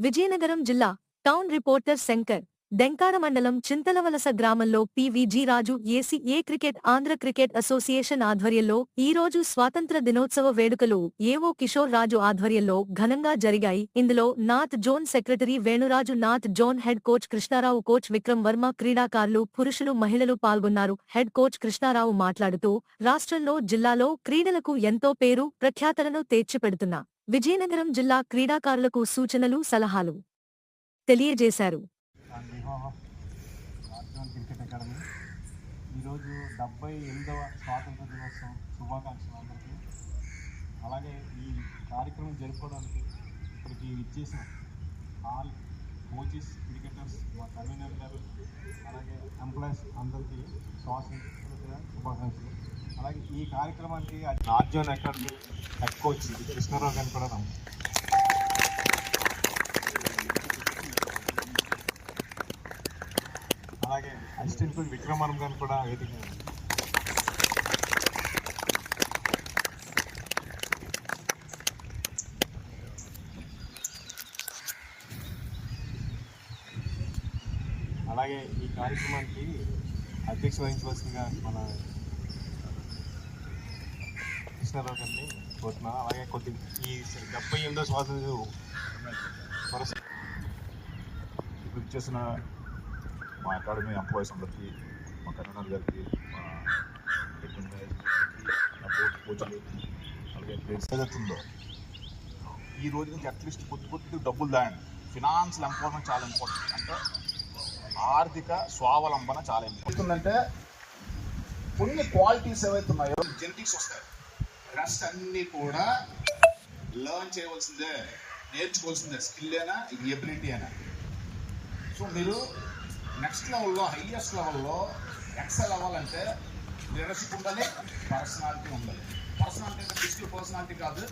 విజయనగరం జిల్లా town reporter Shankar Denkada మండలం చింతలవలస గ్రామంలో పి.వి.జి. రాజు ఏసీ.ఏ క్రికెట్ ఆంధ్ర క్రికెట్ అసోసియేషన్ ఆధ్వర్యంలో ఈరోజు స్వాతంత్ర దినోత్సవ వేడుకలు ఏవో కిషోర్ రాజు ఆధ్వర్యంలో ఘనంగా జరిగాయి. ఇందులో north zone secretary Venuraju, north zone head coach Krishnarao, coach Vikram Varma, క్రీడాకారులు, పురుషులు, మహిళలు పాల్గొన్నారు. హెడ్ కోచ్ కృష్ణారావు మాట్లాడుతూ రాష్ట్రంలో, జిల్లాలో క్రీడలకు ఎంతో పేరు ప్రఖ్యాతలను తెచ్చిపెడుతున్న విజయనగరం జిల్లా క్రీడాకారులకు సూచనలు, సలహాలు తెలియజేశారు. క్రికెట్ అకాడమీ ఈరోజు 78వ స్వాతంత్ర దినోత్సవం శుభాకాంక్షలు అందరికీ. అలాగే ఈ కార్యక్రమం జరుపుకోవడానికి ఇక్కడికి ఇచ్చేసిన ఆల్ కోచెస్, క్రికెటర్స్, మా కన్వీనర్ గారు, అలాగే ఎంప్లాయీస్ అందరికీ స్వాతంత్ర శుభాకాంక్షలు. అలాగే ఈ కార్యక్రమానికి నార్జోన్ అకాడమీ హెడ్ కోచ్ కృష్ణారావు గారిని కూడా అలాగే అసిస్టెంట్ కోచ్ విక్రమ్ వర్మ గారిని కూడా వేదిక అలాగే ఈ కార్యక్రమానికి అధ్యక్ష వహించవలసిందిగా మన కృష్ణారావు గారిని కోరుతున్నాను. అలాగే కొద్ది ఈ 78వ స్వాతంత్ర ఇప్పుడు ఇచ్చేసిన మా అకాడమీ ఎంప్లాయీస్ అందరికీ, మా కన్వీనర్ గారికి, మా కోచ్లు, అలాగే ప్లేస్ ఏదైతుందో ఈ రోజు నుంచి అట్లీస్ట్ కొద్ది డబ్బులు దాండి. ఫినాన్షియల్ ఎంపవర్మెంట్ చాలా ఇంపార్టెంట్. అంటే ఆర్థిక స్వావలంబన చాలా ఇంపార్టెంట్. అంటే కొన్ని క్వాలిటీస్ ఏవైతే ఉన్నాయో జెనెటిక్స్ వస్తాయి. రెస్ట్ అన్నీ కూడా లర్న్ చేయవలసిందే, నేర్చుకోవాల్సిందే. స్కిల్ అయినా, ఇది ఎబిలిటీ అయినా. సో మీరు నెక్స్ట్ లెవెల్లో, హైయెస్ట్ లెవెల్లో ఎక్సెల్ అవ్వాలంటే లీడర్షిప్ ఉండాలి, పర్సనాలిటీ ఉండాలి. పర్సనాలిటీ అంటే ఫిజికల్ పర్సనాలిటీ కాదు.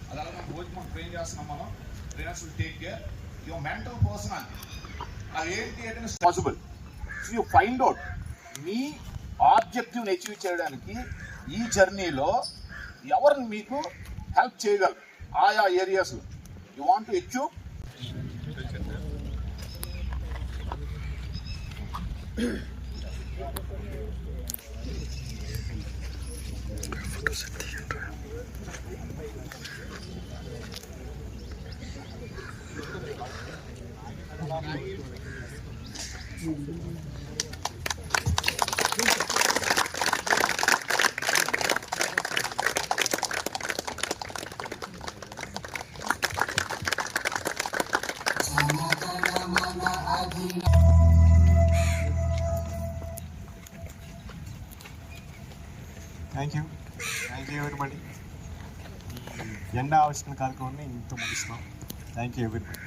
అది అలాగే రోజు మనం ట్రైన్ చేస్తున్నాం. మనం trainers will take care your mental personality. అది ఏంటి అంటే possible. So you find out మీ ఆబ్జెక్టివ్ని అచీవ్ చేయడానికి ఈ జర్నీలో ఎవరిని మీకు హెల్ప్ చేయగలరు ఆయా ఏరియాస్లో. You want to achieve. Thank you everybody. ఈ జెండా ఆవిష్కరణ కార్యక్రమాన్ని ఇంత ముగిస్తున్నాం. Thank you everybody.